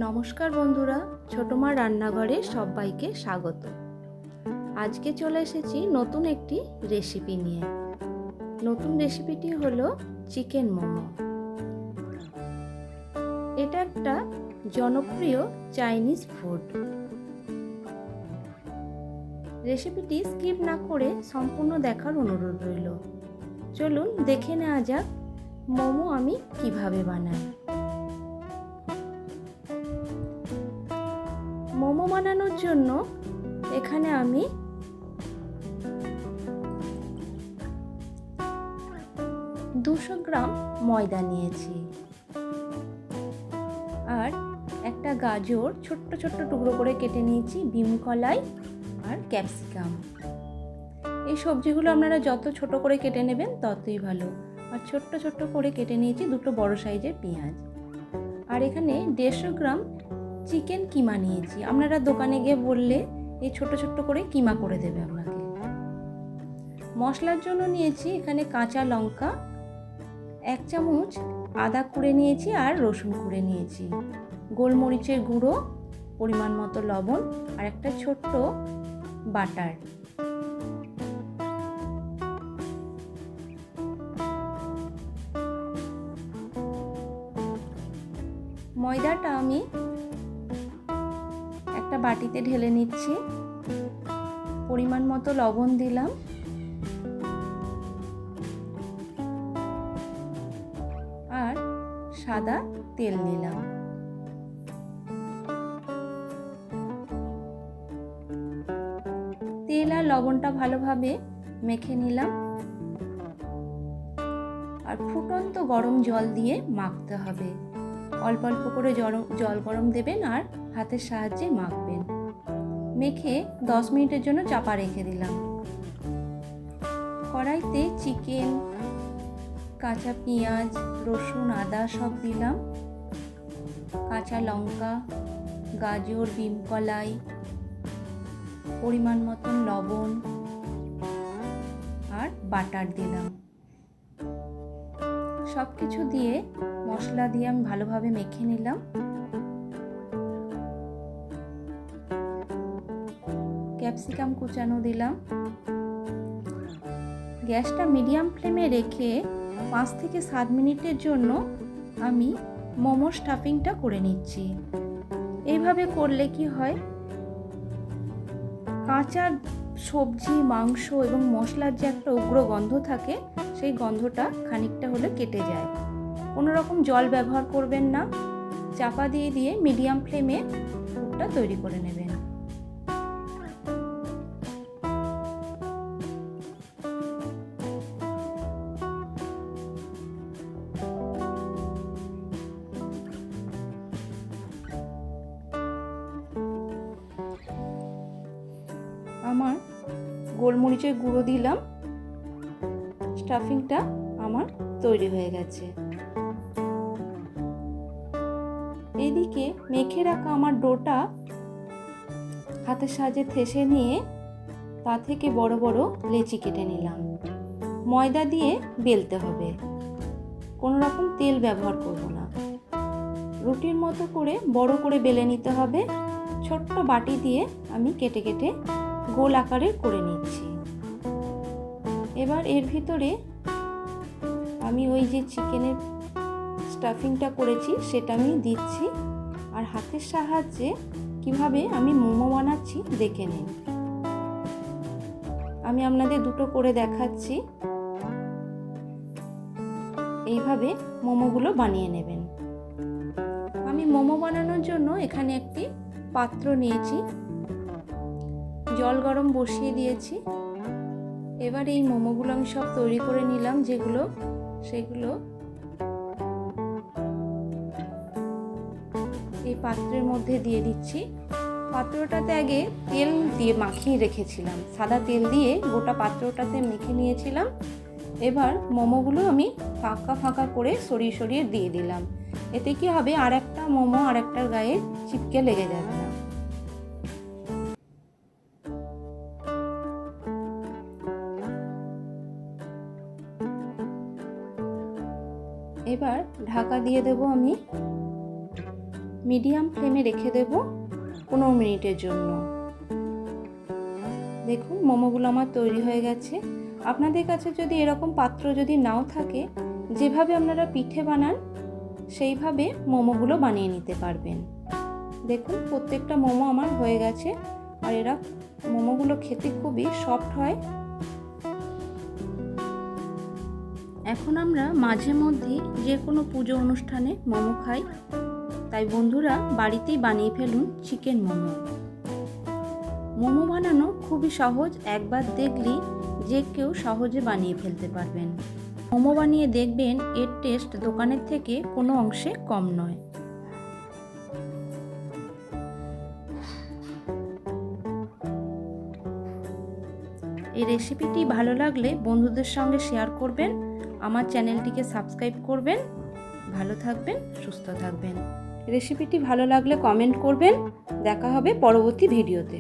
নমস্কার বন্ধুরা, ছোটমা রান্নাঘরে সবাইকে স্বাগত। আজকে চলে এসেছি নতুন একটি রেসিপি নিয়ে। নতুন রেসিপিটি হলো চিকেন মোমো। এটা একটা জনপ্রিয় চাইনিজ ফুড। রেসিপিটি স্কিপ না করে সম্পূর্ণ দেখার অনুরোধ রইল। চলুন দেখে নেওয়া যাক মোমো আমি কিভাবে বানাই। মোমো বানানোর জন্য এখানে আমি 200 গ্রাম ময়দা নিয়েছি আর একটা গাজর ছোট্ট ছোট্ট টুকরো করে কেটে নিয়েছি, বিম কলাই আর ক্যাপসিকাম। এই সবজিগুলো আপনারা যত ছোট করে কেটে নেবেন ততই ভালো। আর ছোট্ট ছোট্ট করে কেটে নিয়েছি দুটো বড় সাইজের পেঁয়াজ। আর এখানে 150 গ্রাম চিকেন কিমা নিয়েছি। আপনারা দোকানে গিয়ে বললে এই ছোট ছোট্ট করে কিমা করে দেবে আপনাকে। মশলার জন্য নিয়েছি এখানে কাঁচা লঙ্কা, 1 চামচ আদা কুড়ে নিয়েছি আর রসুন কুড়ে নিয়েছি, গোলমরিচের গুঁড়ো, পরিমাণ মতো লবণ আর একটা ছোট্ট বাটার। ময়দাটা আমি একটা বাটিতে ঢেলে নিচ্ছি, পরিমাণ মতো লবণ দিলাম আর সাদা তেল নিলাম। তেল আর লবণটা ভালোভাবে মেখে নিলাম আর ফুটন্ত গরম জল দিয়ে মাখতে হবে। অল্প অল্প করে জল গরম দেবেন আর হাতের সাহায্যে মাখবেন। মেখে 10 মিনিটের জন্য চাপা রেখে দিলাম। কড়াইতে চিকেন, কাঁচা পেঁয়াজ, রসুন, আদা সব দিলাম, কাঁচা লঙ্কা, গাজর, বিম কলাই, পরিমাণ মতন লবণ আর বাটার দিলাম। সব কিছু দিয়ে মশলা দিয়ে আমি ভালোভাবে মেখে নিলাম। ক্যাপসিকাম কুচানো দিলাম। গ্যাসটা মিডিয়াম ফ্লেমে রেখে 5 থেকে 7 মিনিটের জন্য আমি মোমো স্টাফিংটা করে নিচ্ছি। এইভাবে করলে কি হয়, কাঁচা সবজি, মাংস এবং মশলার যে একটা উগ্র গন্ধ থাকে সেই গন্ধটা খানিকটা হলে কেটে যায়। কোনো রকম জল ব্যবহার করবেন না। চাপা দিয়ে দিয়ে মিডিয়াম ফ্লেমে পুরটা তৈরি করে নেবেন। আমার গোলমরিচের গুঁড়ো দিলাম। স্টাফিংটা আমার তৈরি হয়ে গেছে। এদিকে মেখে রাখা আমার ডোটা হাতের সাহায্যে থেসে নিয়ে তা থেকে বড় বড় লেচি কেটে নিলাম। ময়দা দিয়ে বেলতে হবে, কোনো রকম তেল ব্যবহার করব না। রুটির মতো করে বড় করে বেলে নিতে হবে। ছোট্ট বাটি দিয়ে আমি কেটে কেটে গোল আকারের করে নিচ্ছি। এবার এর ভিতরে আমি ওই যে চিকেনের স্টাফিংটা করেছি সেটা আমি দিচ্ছি আর হাতের সাহায্যে কিভাবে আমি মোমো বানাচ্ছি দেখে নিন। আমি আপনাদের দুটো করে দেখাচ্ছি। এইভাবে মোমোগুলো বানিয়ে নেবেন। আমি মোমো বানানোর জন্য এখানে একটি পাত্র নিয়েছি, জল গরম বসিয়ে দিয়েছি। এবার এই মোমোগুলো আমি সব তৈরি করে নিলাম, সেগুলো এই পাত্রের মধ্যে দিয়ে দিচ্ছি। পাত্রটাতে আগে তেল দিয়ে মাখিয়ে রেখেছিলাম, সাদা তেল দিয়ে গোটা পাত্রটাতে মেখে নিয়েছিলাম। এবার মোমোগুলো আমি ফাঁকা ফাঁকা করে সরিয়ে সরিয়ে দিয়ে দিলাম। এতে কি হবে, আর একটা মোমো আর একটার গায়ে চিপকে লেগে যাবে না। এবার ঢাকা দিয়ে দেব আমি। মিডিয়াম ফ্লেমে রেখে দেব 15 মিনিটের জন্য। দেখুন মোমোগুলো আমার তৈরি হয়ে গেছে। আপনাদের কাছে যদি এরকম পাত্র যদি নাও থাকে, যেভাবে আপনারা পিঠে বানান সেইভাবে মোমোগুলো বানিয়ে নিতে পারবেন। দেখুন প্রত্যেকটা মোমো আমার হয়ে গেছে, আর এরা মোমোগুলো খেতে খুবই সফট হয়। এখন আমরা মাঝে মধ্যে যে কোনো পুজো অনুষ্ঠানে মোমো খাই, তাই বন্ধুরা বাড়িতেই বানিয়ে ফেলুন চিকেন মোমো। মোমো বানানো খুবই সহজ, একবার দেখলেই যে কেউ সহজে বানিয়ে ফেলতে পারবেন। মোমো বানিয়ে দেখবেন এর টেস্ট দোকানের থেকে কোনো অংশে কম নয়। এই রেসিপিটি ভালো লাগলে বন্ধুদের সঙ্গে শেয়ার করবেন, আমার চ্যানেলটিকে সাবস্ক্রাইব করবেন। ভালো থাকবেন, সুস্থ থাকবেন। রেসিপিটি ভালো লাগলে কমেন্ট করবেন। দেখা হবে পরবর্তী ভিডিওতে।